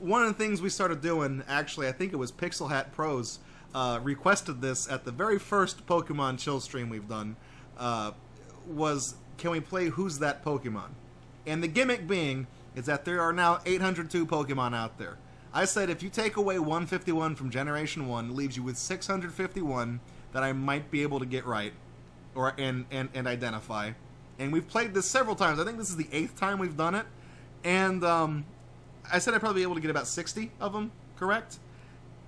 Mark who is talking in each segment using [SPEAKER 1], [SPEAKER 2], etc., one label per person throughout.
[SPEAKER 1] one of the things we started doing, actually, I think it was Pixel Hat Pros requested this at the very first Pokemon Chill stream we've done, was, can we play Who's That Pokemon? And the gimmick being is that there are now 802 Pokemon out there. I said if you take away 151 from Generation 1, it leaves you with 651 that I might be able to get right or and identify. And we've played this several times. I think this is the 8th time we've done it. And I said I'd probably be able to get about 60 of them correct.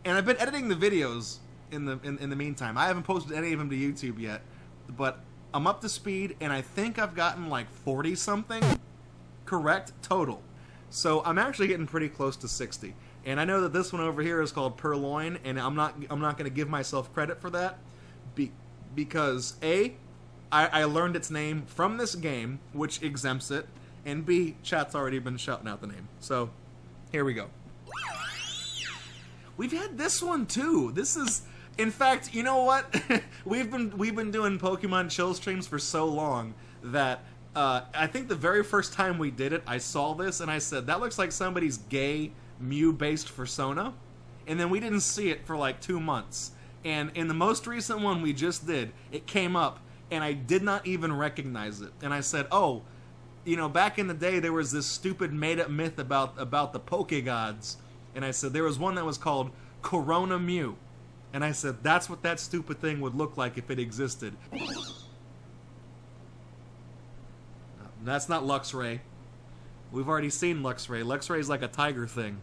[SPEAKER 1] And I've been editing the videos in the meantime. I haven't posted any of them to YouTube yet, but I'm up to speed, and I think I've gotten like 40-something correct total. So I'm actually getting pretty close to 60. And I know that this one over here is called Purloin, and I'm not going to give myself credit for that because A, I learned its name from this game, which exempts it, and B, chat's already been shouting out the name. So here we go. We've had this one too. This is, in fact, you know what? we've been doing Pokemon Chill streams for so long that I think the very first time we did it, I saw this and I said, that looks like somebody's gay Mew-based persona. And then we didn't see it for like 2 months. And in the most recent one we just did, it came up and I did not even recognize it. And I said, oh, you know, back in the day there was this stupid made-up myth about the Pokegods. And I said, there was one that was called Corona Mew. And I said, that's what that stupid thing would look like if it existed. That's not Lux Ray. We've already seen Lux Ray. Lux Ray is like a tiger thing.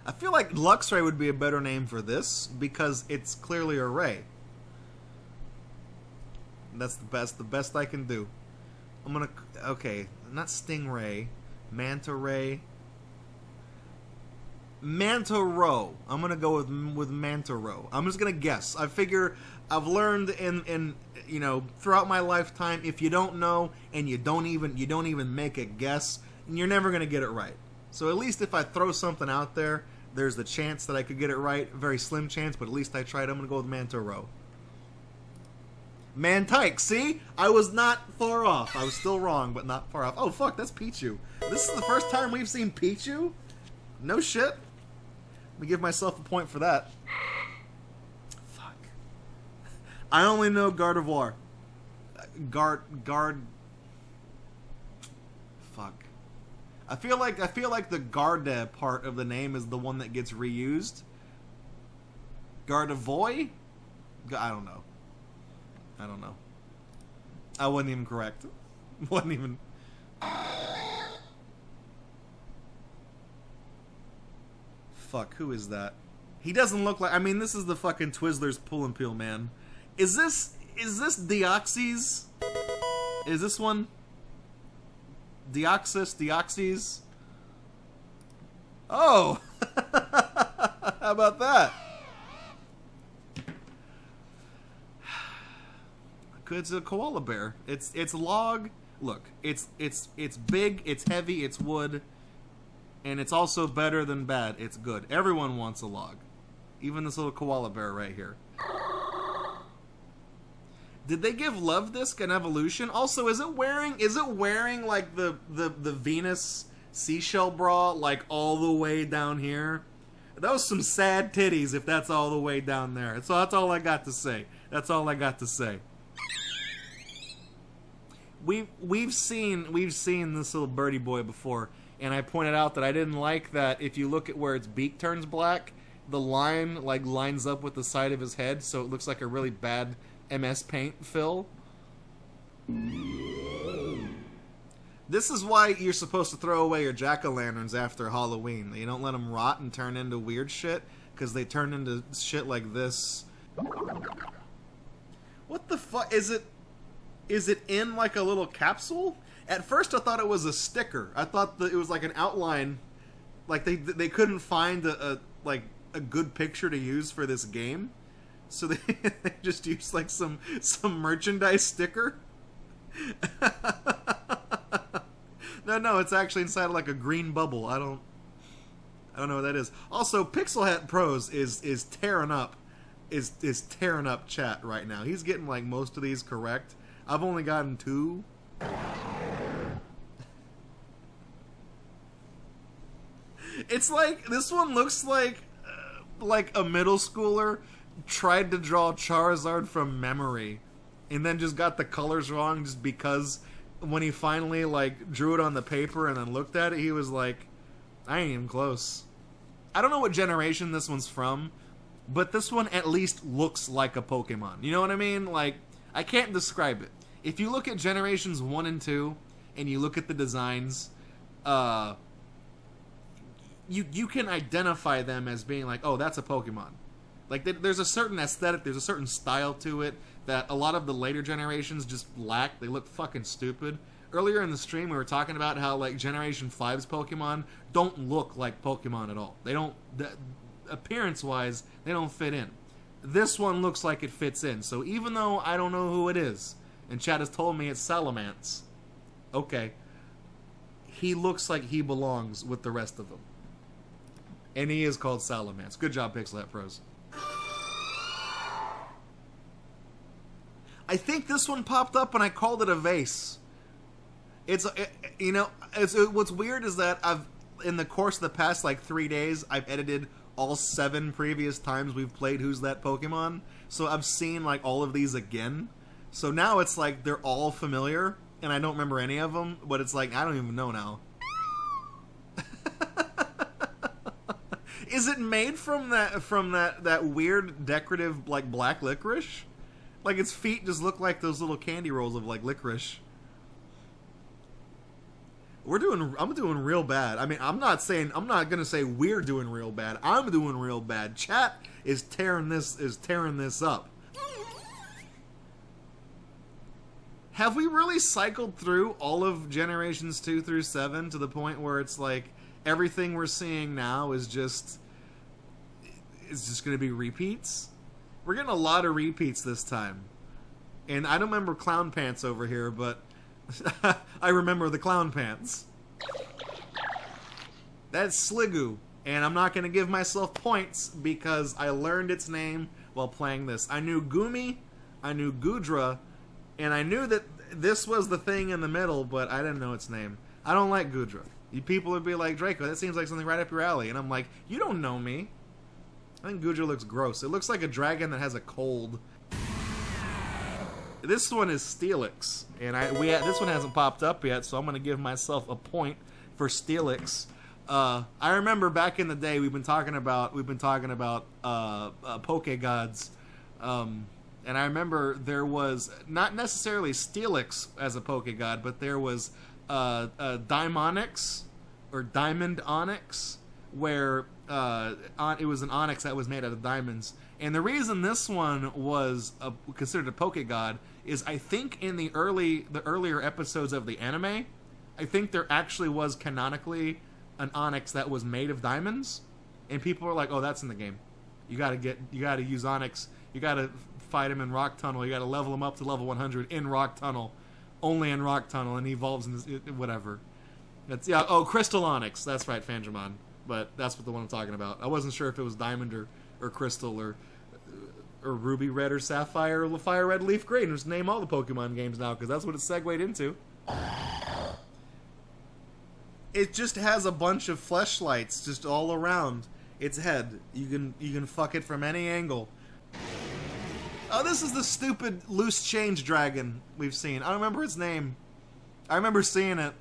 [SPEAKER 1] I feel like Lux Ray would be a better name for this because it's clearly a ray. That's the best I can do. I'm gonna, okay, not Stingray, Manta Ray, Mantaro. I'm gonna go with Mantaro. I'm just gonna guess. I figure I've learned in you know, throughout my lifetime, if you don't know and you don't even make a guess, you're never gonna get it right. So at least if I throw something out there, there's the chance that I could get it right. Very slim chance, but at least I tried. I'm gonna go with Mantaro. Mantike, see? I was not far off. I was still wrong, but not far off. Oh, fuck, that's Pichu. This is the first time we've seen Pichu? No shit. Let me give myself a point for that. Fuck. I only know Gardevoir. Fuck. I feel like the Garde part of the name is the one that gets reused. Gardevoir? I don't know. I wasn't even correct. Wasn't even. Fuck, who is that? He doesn't look like. I mean, this is the fucking Twizzlers Pull and Peel man. Is this Deoxys? Is this one? Deoxys? Oh! How about that? It's a koala bear. It's log. Look, it's big, it's heavy, it's wood, and it's also better than bad. It's good. Everyone wants a log. Even this little koala bear right here. Did they give Luvdisc an evolution? Also, is it wearing like the Venus seashell bra like all the way down here? That was some sad titties if that's all the way down there. So that's all I got to say. That's all I got to say. We've seen this little Birdie Boy before, and I pointed out that I didn't like that if you look at where its beak turns black, the line like lines up with the side of his head, so it looks like a really bad MS Paint fill. This is why you're supposed to throw away your Jacko Lanterns after Halloween. You don't let them rot and turn into weird shit, because they turn into shit like this. What the fuck? Is it in like a little capsule? At first I thought it was a sticker. I thought that it was like an outline. Like they couldn't find a good picture to use for this game. So they just used like some merchandise sticker. No, it's actually inside of like a green bubble. I don't know what that is. Also, Pixel Hat Pros is tearing up tearing up chat right now. He's getting like most of these correct. I've only gotten 2. It's like, this one looks like a middle schooler tried to draw Charizard from memory and then just got the colors wrong just because when he finally like drew it on the paper and then looked at it, he was like, I ain't even close. I don't know what generation this one's from, but this one at least looks like a Pokemon. You know what I mean? Like, I can't describe it. If you look at generations 1 and 2 and you look at the designs, you can identify them as being like, oh, that's a Pokemon. Like, there's a certain aesthetic, there's a certain style to it that a lot of the later generations just lack. They look fucking stupid. Earlier in the stream, we were talking about how, like, Generation 5's Pokemon don't look like Pokemon at all. They don't, appearance-wise, they don't fit in. This one looks like it fits in. So even though I don't know who it is, and Chad has told me it's Salamance, okay, he looks like he belongs with the rest of them. And he is called Salamance. Good job, Pixlap Pros. I think this one popped up and I called it a Vase. What's weird is that in the course of the past like 3 days, I've edited all 7 previous times we've played Who's That Pokemon. So I've seen like all of these again. So now it's like they're all familiar and I don't remember any of them, but it's like I don't even know now. Is it made from that weird decorative like black licorice? Like its feet just look like those little candy rolls of like licorice. I'm doing real bad. I mean, I'm not gonna say we're doing real bad. I'm doing real bad. Chat is tearing this up. Have we really cycled through all of generations 2 through 7 to the point where it's like everything we're seeing now is just gonna be repeats? We're getting a lot of repeats this time. And I don't remember Clown Pants over here, but I remember the Clown Pants. That's Sliggoo, and I'm not going to give myself points because I learned its name while playing this. I knew Gumi, I knew Gudra, and I knew that this was the thing in the middle, but I didn't know its name. I don't like Gudra. You people would be like, Draco, that seems like something right up your alley. And I'm like, you don't know me. I think Gudra looks gross. It looks like a dragon that has a cold. This one is Steelix, and this one hasn't popped up yet, so I'm going to give myself a point for Steelix. I remember back in the day we've been talking about Pokegods, and I remember there was not necessarily Steelix as a Pokegod, but there was Diamonyx or Diamond Onyx, where it was an onyx that was made out of diamonds. And the reason this one was considered a Pokegod is I think in the earlier episodes of the anime, I think there actually was canonically an onyx that was made of diamonds, and people were like, "Oh, that's in the game. You got to use onyx. You got to fight him in Rock Tunnel. You got to level him up to level 100 in Rock Tunnel, only in Rock Tunnel, and he evolves in this, whatever." That's Crystal Onyx. That's right, Fangemon. But that's what the one I'm talking about. I wasn't sure if it was Diamond or Crystal or Ruby Red or Sapphire or Fire Red Leaf Green. Just name all the Pokemon games now because that's what it's segued into. It just has a bunch of fleshlights just all around its head. You can fuck it from any angle. Oh, this is the stupid loose change dragon we've seen. I don't remember its name. I remember seeing it.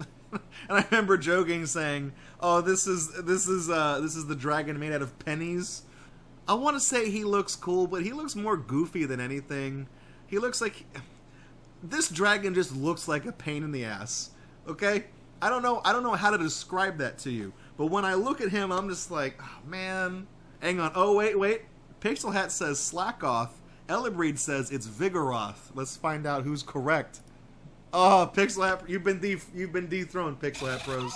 [SPEAKER 1] And I remember joking, saying, "Oh, this is the dragon made out of pennies." I want to say he looks cool, but he looks more goofy than anything. He looks like this dragon just looks like a pain in the ass. Okay, I don't know how to describe that to you. But when I look at him, I'm just like, oh, man. Hang on. Oh wait. Pixel Hat says slack off. Elibreed says it's Vigoroth. Let's find out who's correct. Oh, Pixlap, you've been dethroned, Pixlap Pros.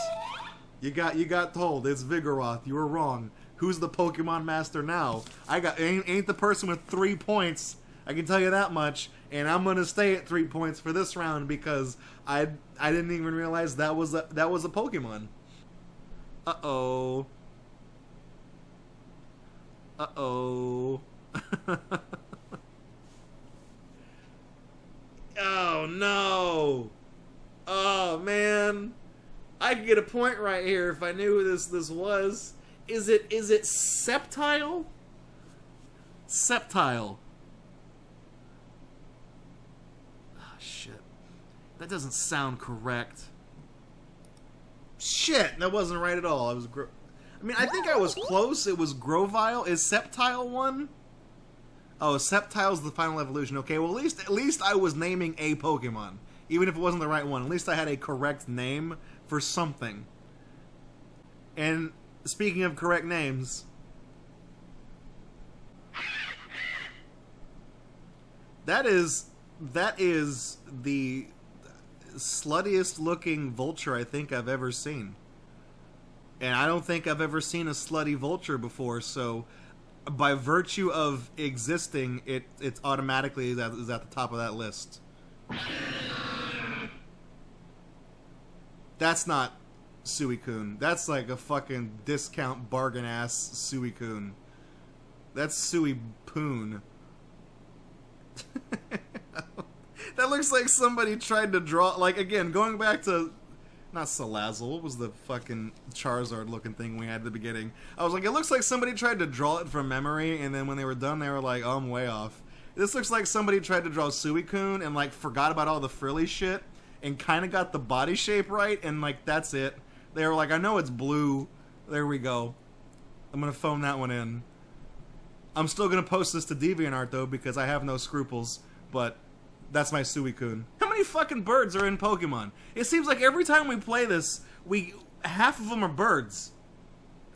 [SPEAKER 1] You got told it's Vigoroth. You were wrong. Who's the Pokemon Master now? Ain't the person with 3 points. I can tell you that much. And I'm gonna stay at 3 points for this round because I didn't even realize that was a Pokemon. Uh-oh. Uh-oh. Oh no! Oh man! I could get a point right here if I knew who this was. Is it Sceptile? Septile. Oh, shit. That doesn't sound correct. Shit, that wasn't right at all. I was I mean, I think I was close. It was Grovyle. Is Septile one? Oh, Septile's the final evolution. Okay, well, at least I was naming a Pokemon. Even if it wasn't the right one. At least I had a correct name for something. And speaking of correct names, that is the sluttiest looking Vulture I think I've ever seen. And I don't think I've ever seen a Slutty Vulture before, so by virtue of existing, it's automatically is at the top of that list. That's not Suicune. That's like a fucking discount bargain ass Suicune. That's Suipoon. That looks like somebody tried to draw, like, again, going back to, not Salazzle, what was the fucking Charizard looking thing we had at the beginning? I was like, it looks like somebody tried to draw it from memory, and then when they were done, they were like, oh, I'm way off. This looks like somebody tried to draw Suicune and, like, forgot about all the frilly shit, and kind of got the body shape right, and, like, that's it. They were like, I know it's blue. There we go. I'm gonna phone that one in. I'm still gonna post this to DeviantArt, though, because I have no scruples, but that's my Suicune. How many fucking birds are in Pokemon? It seems like every time we play this, half of them are birds.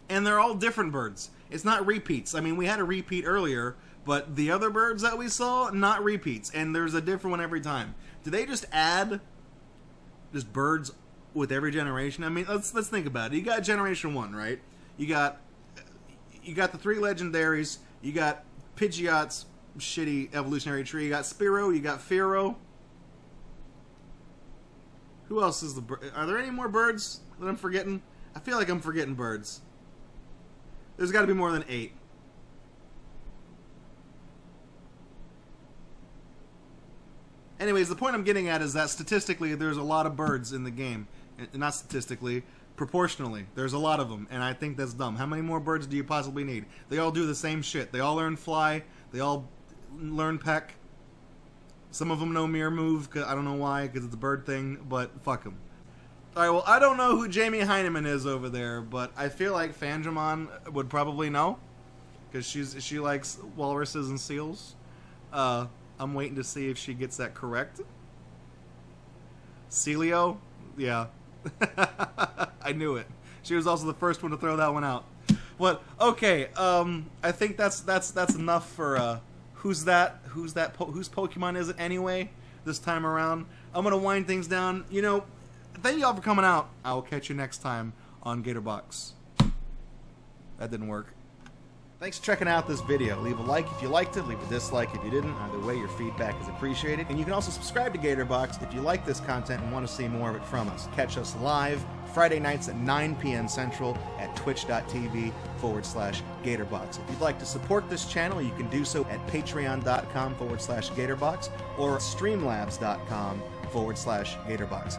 [SPEAKER 1] And they're all different birds. It's not repeats. I mean, we had a repeat earlier, but the other birds that we saw, not repeats. And there's a different one every time. Do they just add just birds with every generation? I mean, let's think about it. You got Generation 1, right? You got the 3 legendaries. You got Pidgeot's shitty evolutionary tree. You got Spearow. You got Fearow. Who else is the bird? Are there any more birds that I'm forgetting? I feel like I'm forgetting birds. There's got to be more than 8. Anyways, the point I'm getting at is that statistically there's a lot of birds in the game. Not statistically, proportionally. There's a lot of them, and I think that's dumb. How many more birds do you possibly need? They all do the same shit. They all learn Fly. They all learn Peck. Some of them know Mirror Move. Cause I don't know why, because it's a bird thing, but fuck them. Alright, well, I don't know who Jamie Heineman is over there, but I feel like Fangemon would probably know, because she likes walruses and seals. I'm waiting to see if she gets that correct. Celio? Yeah. I knew it. She was also the first one to throw that one out. But okay, I think that's enough for who's Pokemon is it anyway this time around. I'm gonna wind things down. You know, thank y'all for coming out. I will catch you next time on Gatorbox. That didn't work. Thanks for checking out this video. Leave a like if you liked it, leave a dislike if you didn't. Either way, your feedback is appreciated. And you can also subscribe to Gatorbox if you like this content and want to see more of it from us. Catch us live Friday nights at 9 p.m. Central at twitch.tv/Gatorbox. If you'd like to support this channel, you can do so at patreon.com/Gatorbox or streamlabs.com/Gatorbox.